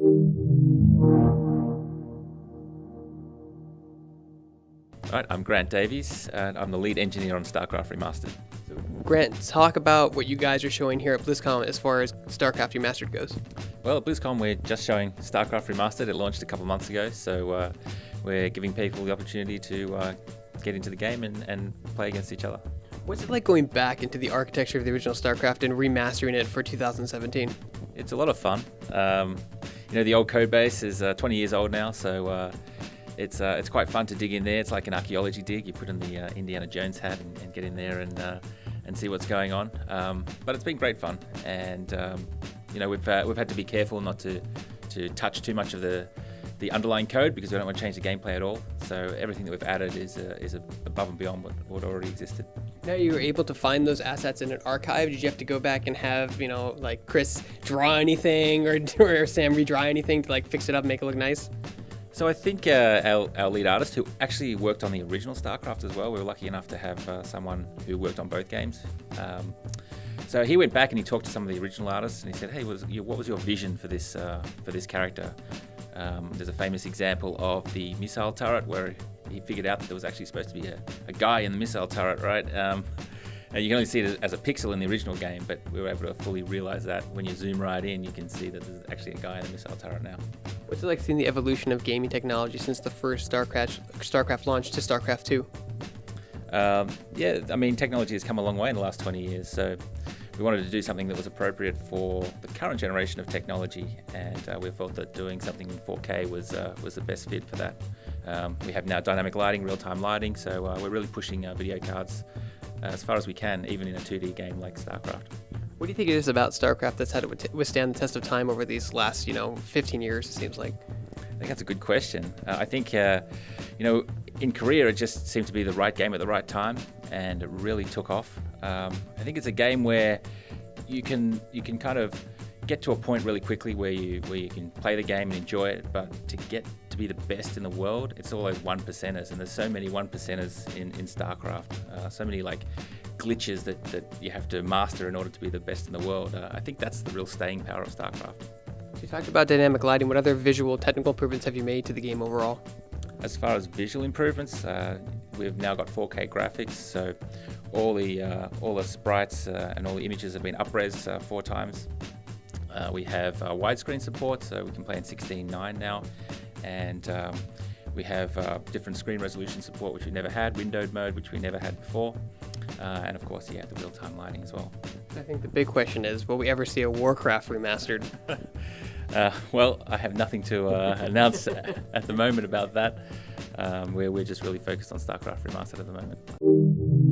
All right, I'm Grant Davies, and I'm the lead engineer on StarCraft Remastered. Grant, talk about what you guys are showing here at BlizzCon as far as StarCraft Remastered goes. Well, at BlizzCon, we're just showing StarCraft Remastered. It launched a couple months ago, so we're giving people the opportunity to get into the game and play against each other. What's it like going back into the architecture of the original StarCraft and remastering it for 2017? It's a lot of fun. The old code base is 20 years old now, so it's quite fun to dig in there. It's like an archaeology dig. You put in the Indiana Jones hat and get in there and see what's going on. But it's been great fun, and we've had to be careful not to touch too much of the underlying code because we don't want to change the gameplay at all. So everything that we've added is above and beyond what already existed. Now you were able to find those assets in an archive. Did you have to go back and have like Chris draw anything or Sam redraw anything to like fix it up, make it look nice? So I think our lead artist, who actually worked on the original StarCraft as well, we were lucky enough to have someone who worked on both games. So he went back and he talked to some of the original artists and he said, "Hey, what was your vision for this character?" There's a famous example of the missile turret where he figured out that there was actually supposed to be a guy in the missile turret, right? And you can only see it as a pixel in the original game, but we were able to fully realize that when you zoom right in, you can see that there's actually a guy in the missile turret now. What's it like seeing the evolution of gaming technology since the first StarCraft launch to StarCraft 2? Technology has come a long way in the last 20 years, so we wanted to do something that was appropriate for the current generation of technology, and we felt that doing something in 4K was the best fit for that. We have now dynamic lighting, real-time lighting, so we're really pushing video cards as far as we can, even in a 2D game like StarCraft. What do you think it is about StarCraft that's had to withstand the test of time over these last, 15 years, it seems like? I think that's a good question. I think, in Korea, it just seemed to be the right game at the right time, and it really took off. I think it's a game where you can kind of get to a point really quickly where you can play the game and enjoy it, but to get to be the best in the world, it's all those 1%ers, and there's so many 1%ers in StarCraft, so many like glitches that you have to master in order to be the best in the world. I think that's the real staying power of StarCraft. You talked about dynamic lighting. What other visual technical improvements have you made to the game overall? As far as visual improvements, we've now got 4K graphics, so all the sprites and all the images have been up-res 4 times. We have widescreen support, so we can play in 16:9 now, and we have different screen resolution support, which we never had, windowed mode, which we never had before, and of course, the real-time lighting as well. I think the big question is, will we ever see a Warcraft remastered? Well, I have nothing to announce at the moment about that. We're just really focused on StarCraft Remastered at the moment.